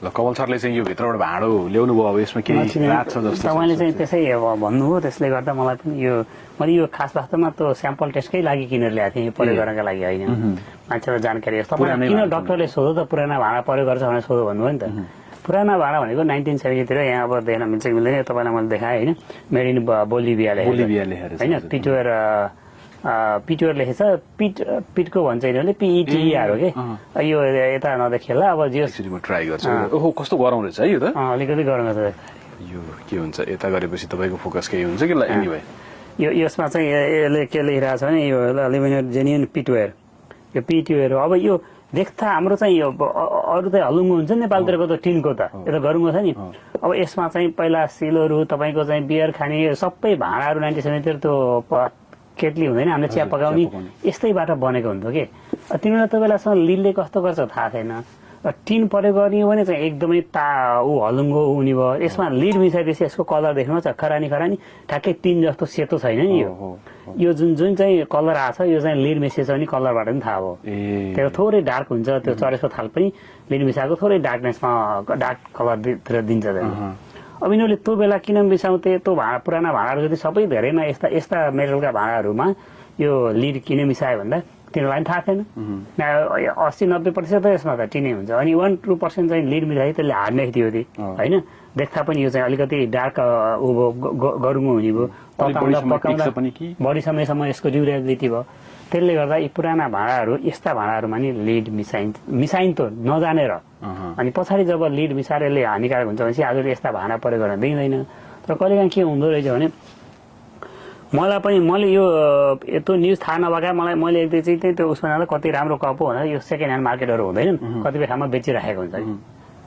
ल कमल सरले चाहिँ यो भित्रबाट भाँडो ल्याउनु भयो अब यसमा केही रात छ जस्तो तपाईँले चाहिँ त्यसै भन्नु हो त्यसले गर्दा मलाई पनि यो मैले यो खास वास्तवमा त स्याम्पल टेस्टकै लागि किनेर ल्याएको थिएँ प्रयोग गर्नका लागि होइन मान्छेलाई जानकारी तपाईँ किन डक्टरले सोधो त पुराना भाँडा प्रयोग गर्छ भनेर सोधो भन्नुभयो नि त पुराना भाँडा भनेको 1970 यहाँ अब देख्न मिल्छ कि मिल्दैन तपाईँलाई मैले देखाएँ होइन मेड इन बोलिभिया लेखेर होइन पिटुएर लेखेछ पिटको भन्छ यिनीहरूले पिइटिआर हो कि यो यता नदेखिएला अब जियो ट्राई गर्छु ओहो कस्तो गरौँ रहेछ है यो त अलिकति गरौँ रहेछ यो के हुन्छ यता गरेपछि तपाईँको फोकस केही हुन्छ कि एनिवे यो यसमा चाहिँ यसले के लेखिरहेको छ भने यो एल्युमिनियम जेन्युन पिटवेयर यो पिटवेयर हो अब यो देख्दा हाम्रो चाहिँ यो अरू चाहिँ हलुङ्गो हुन्छ नेपालतिरको त टिनको त यो त गरुङ्गो छ नि अब यसमा चाहिँ पहिला सिलहरू तपाईँको चाहिँ बियर खाने सबै भाँडाहरू 97 त्यो केटली हुँदैन हामीले चिया पकाउने यस्तैबाट बनेको हुन्थ्यो कि तिमीलाई तपाईँलाई लिडले कस्तो गर्छ थाहा छैन टिन प्रयोग गर्ने हो भने चाहिँ एकदमै हलुङ्गो हुने भयो यसमा लिड मिसाइदिएपछि यसको कलर देख्नुहोस् खरानी ठ्याक्कै टिन जस्तो सेतो छैन नि यो जुन चाहिँ कलर आएको छ यो चाहिँ लिड मिसिएछ भने कलरबाट पनि थाहा भयो त्यो थोरै डार्क हुन्छ त्यो चरेसको थाल पनि लिड मिसाएको थोरै डार्कनेसमा डार्क कलरतिर दिन्छ अब यिनीहरूले त्यो बेला किन मिसाउँथे त्यो पुराना भाँडाहरू जति सबै धेरैमा यस्ता मेटलका भाँडाहरूमा यो लिड किन मिसायो भन्दा तिनीहरूलाई पनि थाहा थिएन 80-90% त यसमा त टिनै हुन्छ अनि 1-2% चाहिँ लिड मिसायो त्यसले हार्ने थियो होइन देख्दा पनि यो चाहिँ अलिकति डार्क गरुङ्गो हुने भयो पकाउँदा बढी समयसम्म यसको ड्युरेबिलिटी भयो त्यसले गर्दा यी पुराना भाँडाहरू यस्ता भाँडाहरूमा नि लिड मिसाइन्थ्यो नजानेर अनि पछाडि जब लिड मिसाएर यसले हानिकारक हुन्छ भनेपछि आजले यस्ता भाँडा प्रयोग गर्न दिँदैन तर कहिलेकाहीँ के हुँदो रहेछ भने मलाई पनि मैले यो न्युज थाहा नभएका मैले एक चाहिँ त्यो उसमा जाँदा कति राम्रो कप हो भनेर यो सेकेन्ड ह्यान्ड मार्केटहरू हुँदैन कतिपय ठाउँमा बेचिराखेको हुन्छ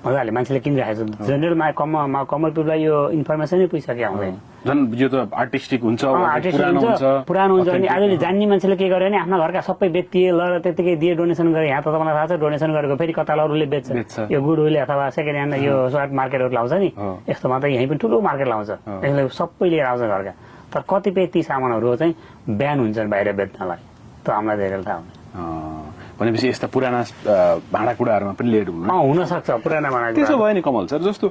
मजाले मान्छेले किनिराखेको छ जेनरल कमल पिपलाई यो इन्फर्मेसनै पुगिसक्यो आउँदैन झन् यो त आर्टिस्टिक हुन्छ पुरानो हुन्छ अनि आजले जान्ने मान्छेले के गर्यो भने आफ्ना घरका सबै व्यक्तिले ल त्यतिकै दिए डोनेसन गरे यहाँ त तपाईँलाई थाहा छ डोनेसन गरेको फेरि कता अरूले बेच्छ यो गुडविल अथवा सेकेन्ड ह्यान्ड यो सर्ट मार्केटहरू लाउँछ नि यस्तोमा त यहीँ पनि ठुलो मार्केट लाउँछ यसले सबै लिएर आउँछ घरका तर कतिपय ती सामानहरू चाहिँ ब्यान हुन्छन् बाहिर बेच्नलाई त हामीलाई धेरै थाहा हुन्छ भनेपछि यस्ता पुराना भाँडाकुँडाहरूमा पनि लेड हुन सक्छ पुराना भाँडा त्यसो भयो नि कमल सर जस्तो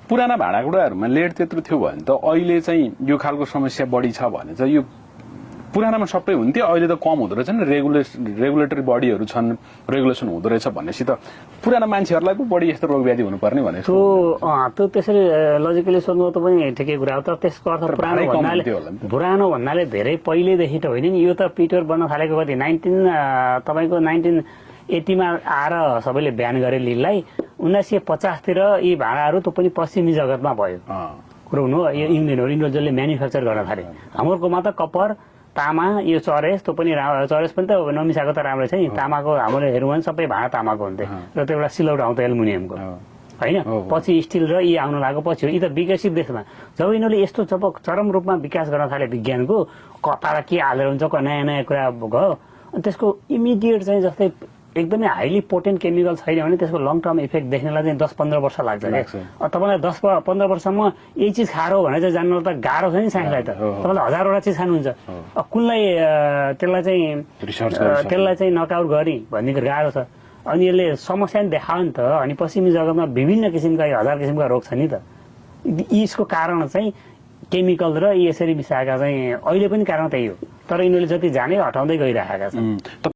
पुराना भाँडाकुँडाहरूमा लेड त्यत्रो थियो भने त अहिले चाहिँ यो खालको समस्या बढी छ भने चाहिँ यो पुरानामा सबै हुन्थ्यो अहिले त कम हुँदो रहेछ नि रेगुलेटरी बडीहरू छन् रेगुलेसन हुँदो रहेछ भनेपछि त पुराना मान्छेहरूलाई पो बढी यस्तो रोग व्याधि हुनुपर्ने भने त्यो त्यसरी लजिकली सोध्नु त पनि ठिकै कुरा हो तर त्यसको अर्थ पुरानो भन्नाले धेरै पहिलेदेखि त होइन नि यो त पिटर बन्न थालेको कति तपाईँको 1980 मा आएर सबैले ब्यान गरे लिडलाई 1950 यी भाँडाहरू त पनि पश्चिमी जगतमा भयो कुरो हुनु यो इङ्ग्ल्यान्डहरू जसले म्यानुफ्याक्चर गर्न थाले हाम्रोमा त कपर तामा यो चरेस त्यो पनि चरेस पनि त नमिसाएको त राम्रो छ नि तामाको हाम्रो हेर्नु भने सबै भाँडा तामाको हुन्थे र त्यो एउटा सिलौट आउँथ्यो एल्युमिनियमको होइन पछि स्टिल र यी आउन लागेको पछि यी त विकसित देशमा जब यिनीहरूले यस्तो जब चरम रूपमा विकास गर्न थाले विज्ञानको कता के हालेर हुन्छ नयाँ नयाँ कुरा गयो अनि त्यसको इमिडिएट चाहिँ जस्तै एकदमै हाइली पोटेन्ट केमिकल छैन भने त्यसको लङ टर्म इफेक्ट देख्नलाई चाहिँ 10-15 वर्ष लाग्छ क्या तपाईँलाई 10-15 वर्षसम्म यही चिज खारो भनेर चाहिँ जान्नु त गाह्रो छ नि साइन्सलाई त तपाईँले हजारवटा चिज खानुहुन्छ कुनलाई त्यसलाई चाहिँ नकआउट गर्ने भन्ने गाह्रो छ अनि यसले समस्या नि देखायो नि त अनि पश्चिमी जगतमा विभिन्न किसिमका 1000 किसिमका रोग छ नि त यसको कारण चाहिँ केमिकल र यसरी मिसाएका चाहिँ अहिले पनि कारण त्यही हो तर यिनीहरूले जति जाने हटाउँदै गइरहेका छन्